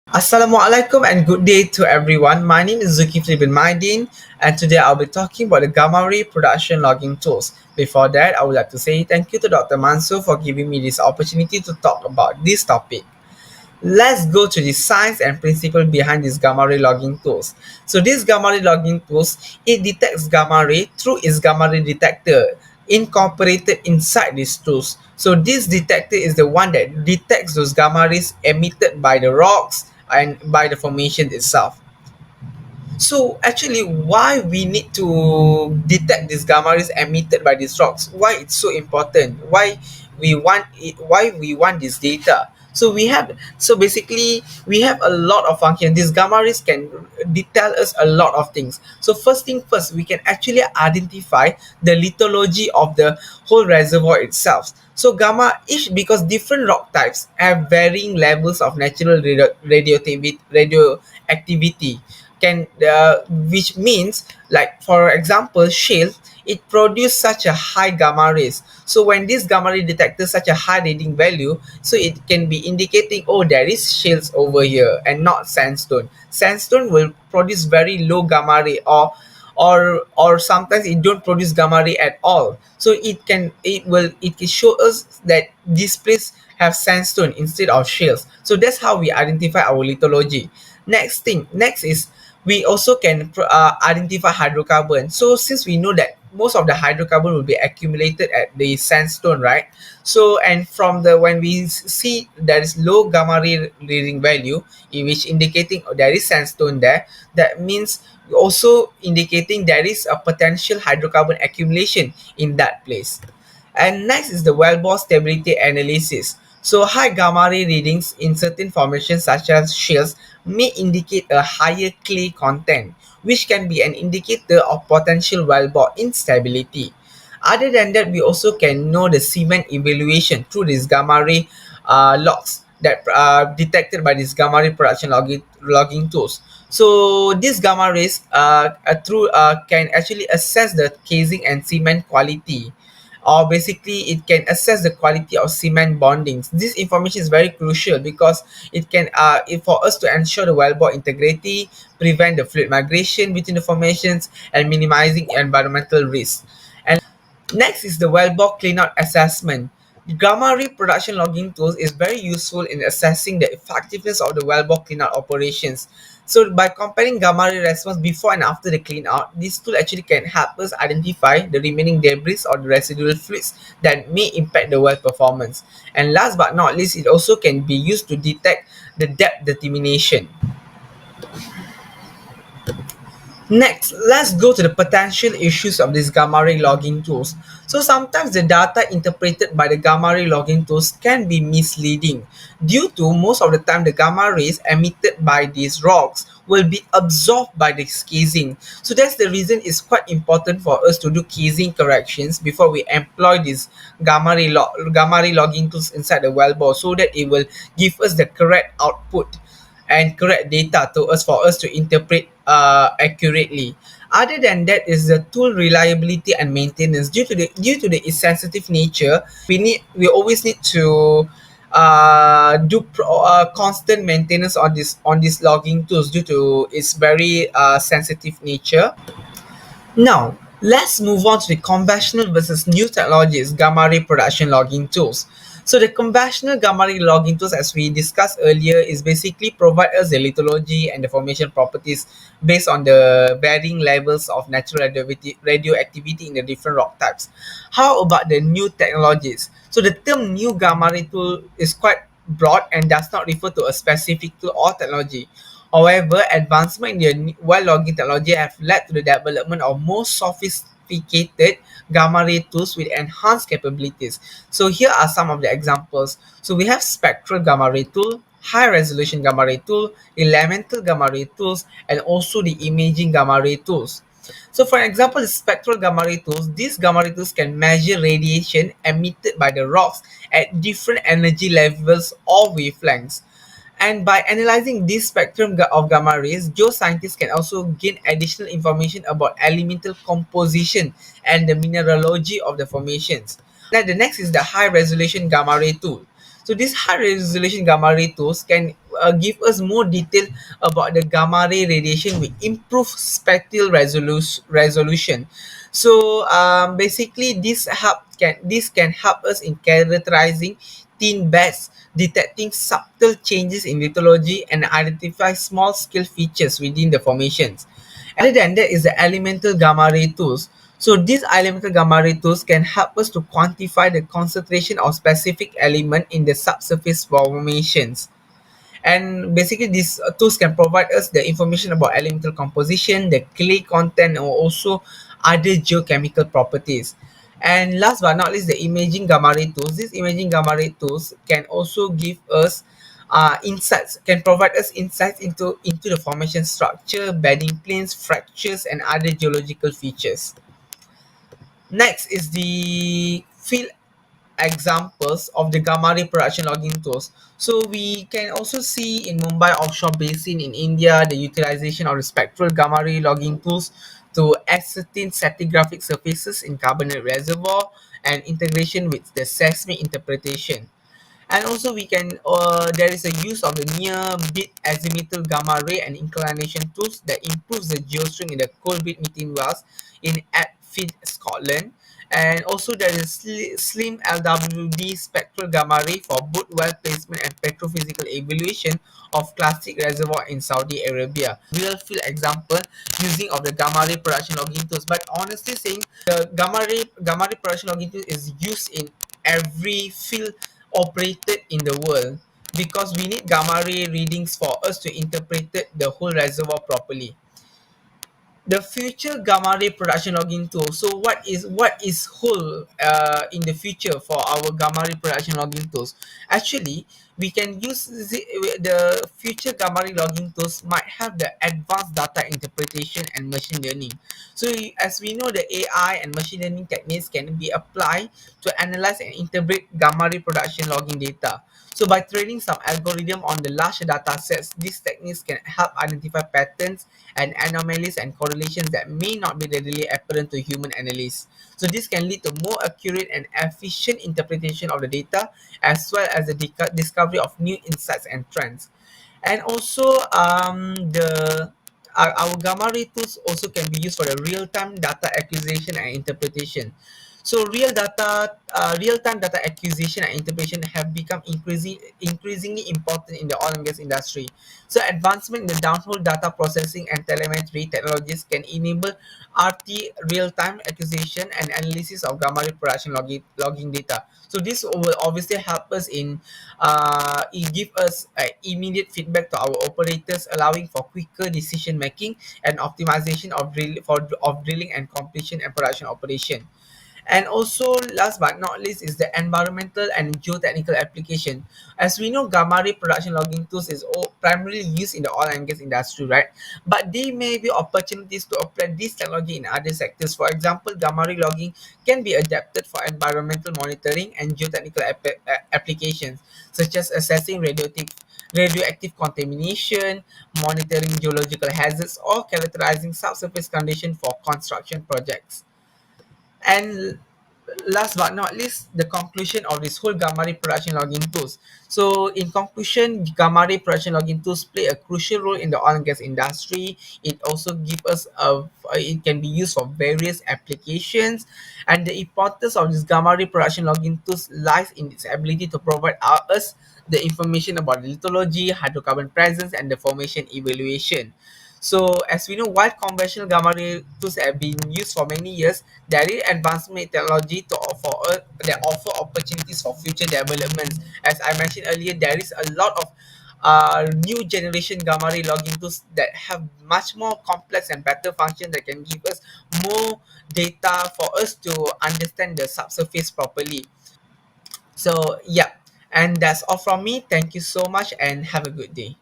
Assalamualaikum and good day to everyone. My name is ZULKIFLI bin MYDEEN and today I'll be talking about the gamma ray production logging tools. Before that, I would like to say thank you to Dr. Mansoor for giving me this opportunity to talk about this topic. Let's go to the science and principle behind these gamma ray logging tools. So these gamma ray logging tools, it detects gamma ray through its gamma ray detector incorporated inside these tools. So this detector is the one that detects those gamma rays emitted by the rocks and by the formation itself. So actually, why we need to detect these gamma rays emitted by these rocks? Why it's so important? Why we want it? Why we want this data? So basically we have a lot of function. These gamma rays can tell us a lot of things. So first thing first, we can actually identify the lithology of the whole reservoir itself. So gamma each because different rock types have varying levels of natural radioactivity can which means like for example shale it produce such a high gamma rays. So when this gamma ray detectors such a high reading value, so it can be indicating, oh, there is shales over here and not sandstone. Sandstone will produce very low gamma ray, or sometimes it don't produce gamma ray at all. So it can show us that this place have sandstone instead of shales. So that's how we identify our lithology. Next is we also can identify hydrocarbon. So since we know that most of the hydrocarbon will be accumulated at the sandstone, right? So and from the when we see there is low gamma ray reading value, which indicating there is sandstone there, that means also indicating there is a potential hydrocarbon accumulation in that place. And next is the wellbore stability analysis. So high gamma ray readings in certain formations such as shales may indicate a higher clay content, which can be an indicator of potential wellbore instability. Other than that, we also can know the cement evaluation through these gamma ray logs that are detected by these gamma ray production logging tools. So these gamma rays through can actually assess the casing and cement quality, or basically it can assess the quality of cement bondings. This information is very crucial because it can for us to ensure the wellbore integrity, prevent the fluid migration between the formations, and minimizing environmental risk. And next is the wellbore cleanout assessment. Gamma ray production logging tools is very useful in assessing the effectiveness of the wellbore cleanout operations. So by comparing gamma ray response before and after the cleanout, this tool actually can help us identify the remaining debris or the residual fluids that may impact the well performance. And last but not least, it also can be used to detect the depth determination. Next, let's go to the potential issues of these gamma ray logging tools. So sometimes the data interpreted by the gamma ray logging tools can be misleading due to most of the time the gamma rays emitted by these rocks will be absorbed by the casing. So that's the reason it's quite important for us to do casing corrections before we employ these gamma ray logging tools inside the wellbore, so that it will give us the correct output and correct data to us for us to interpret accurately. Other than that is the tool reliability and maintenance. Due to the sensitive nature, we always need to do constant maintenance on this logging tools due to its very sensitive nature. Now, let's move on to the conventional versus new technologies gamma ray production logging tools. So the conventional gamma ray logging tools, as we discussed earlier, is basically provide us the lithology and the formation properties based on the varying levels of natural radioactivity in the different rock types. How about the new technologies? So the term new gamma ray tool is quite broad and does not refer to a specific tool or technology. However, advancement in the well logging technology have led to the development of more sophisticated gamma ray tools with enhanced capabilities. So here are some of the examples. So we have spectral gamma ray tool, high resolution gamma ray tool, elemental gamma ray tools, and also the imaging gamma ray tools. So for example, the spectral gamma ray tools, these gamma ray tools can measure radiation emitted by the rocks at different energy levels or wavelengths. And by analyzing this spectrum of gamma rays, geoscientists can also gain additional information about elemental composition and the mineralogy of the formations. Now, the next is the high resolution gamma ray tool. So these high resolution gamma ray tools can give us more detail about the gamma ray radiation with improved spectral resolution. So basically, this can help us in characterizing thin bands, detecting subtle changes in lithology, and identify small scale features within the formations. Other than that is the elemental gamma ray tools. So these elemental gamma ray tools can help us to quantify the concentration of specific element in the subsurface formations. And basically these tools can provide us the information about elemental composition, the clay content, or also other geochemical properties. And last but not least, the imaging gamma ray tools. These imaging gamma ray tools can also give us insights, can provide us insights into the formation structure, bedding planes, fractures, and other geological features. Next is the field examples of the gamma ray production logging tools. So we can also see in Mumbai offshore basin in India the utilization of the spectral gamma ray logging tools to ascertain stratigraphic surfaces in carbonate reservoir and integration with the seismic interpretation. And also we can there is a use of the near bit azimuthal gamma ray and inclination tools that improves the geostring in the coal bit methane wells in Atfield, Scotland. And also there is slim LWD spectral gamma ray for both well placement and petrophysical evaluation of classic reservoir in Saudi Arabia. Real field example using of the gamma ray production logging tools. But honestly saying, the gamma ray production logging tool is used in every field operated in the world, because we need gamma ray readings for us to interpret the whole reservoir properly. The future gamma ray production logging tool. So what is whole in the future for our gamma ray production logging tools? Actually, we can use the future gamma ray logging tools might have the advanced data interpretation and machine learning. So as we know, the AI and machine learning techniques can be applied to analyze and interpret gamma ray production logging data. So by training some algorithm on the large data sets, these techniques can help identify patterns and anomalies and correlations that may not be readily apparent to human analysts. So this can lead to more accurate and efficient interpretation of the data, as well as the discovery of new insights and trends. And also the our gamma ray tools also can be used for the real-time data acquisition and interpretation. So real-time data acquisition and interpretation have become increasingly important in the oil and gas industry. So advancement in the downhole data processing and telemetry technologies can enable RT real-time acquisition and analysis of gamma ray production logging data. So this will obviously help us in it give us immediate feedback to our operators, allowing for quicker decision making and optimization of drilling and completion and production operation. And also, last but not least, is the environmental and geotechnical application. As we know, gamma ray production logging tools is primarily used in the oil and gas industry, right? But there may be opportunities to apply this technology in other sectors. For example, gamma ray logging can be adapted for environmental monitoring and geotechnical applications, such as assessing radioactive contamination, monitoring geological hazards, or characterizing subsurface conditions for construction projects. And last but not least, the conclusion of this whole gamma ray production logging tools. So in conclusion, gamma ray production logging tools play a crucial role in the oil and gas industry. It also gives us it can be used for various applications, and the importance of this gamma ray production logging tools lies in its ability to provide us the information about the lithology, hydrocarbon presence, and the formation evaluation. So as we know, while conventional gamma ray tools have been used for many years, there is advancement technology to offer that offer opportunities for future developments. As I mentioned earlier, there is a lot of new generation gamma ray logging tools that have much more complex and better function that can give us more data for us to understand the subsurface properly. So yeah, and that's all from me. Thank you so much and have a good day.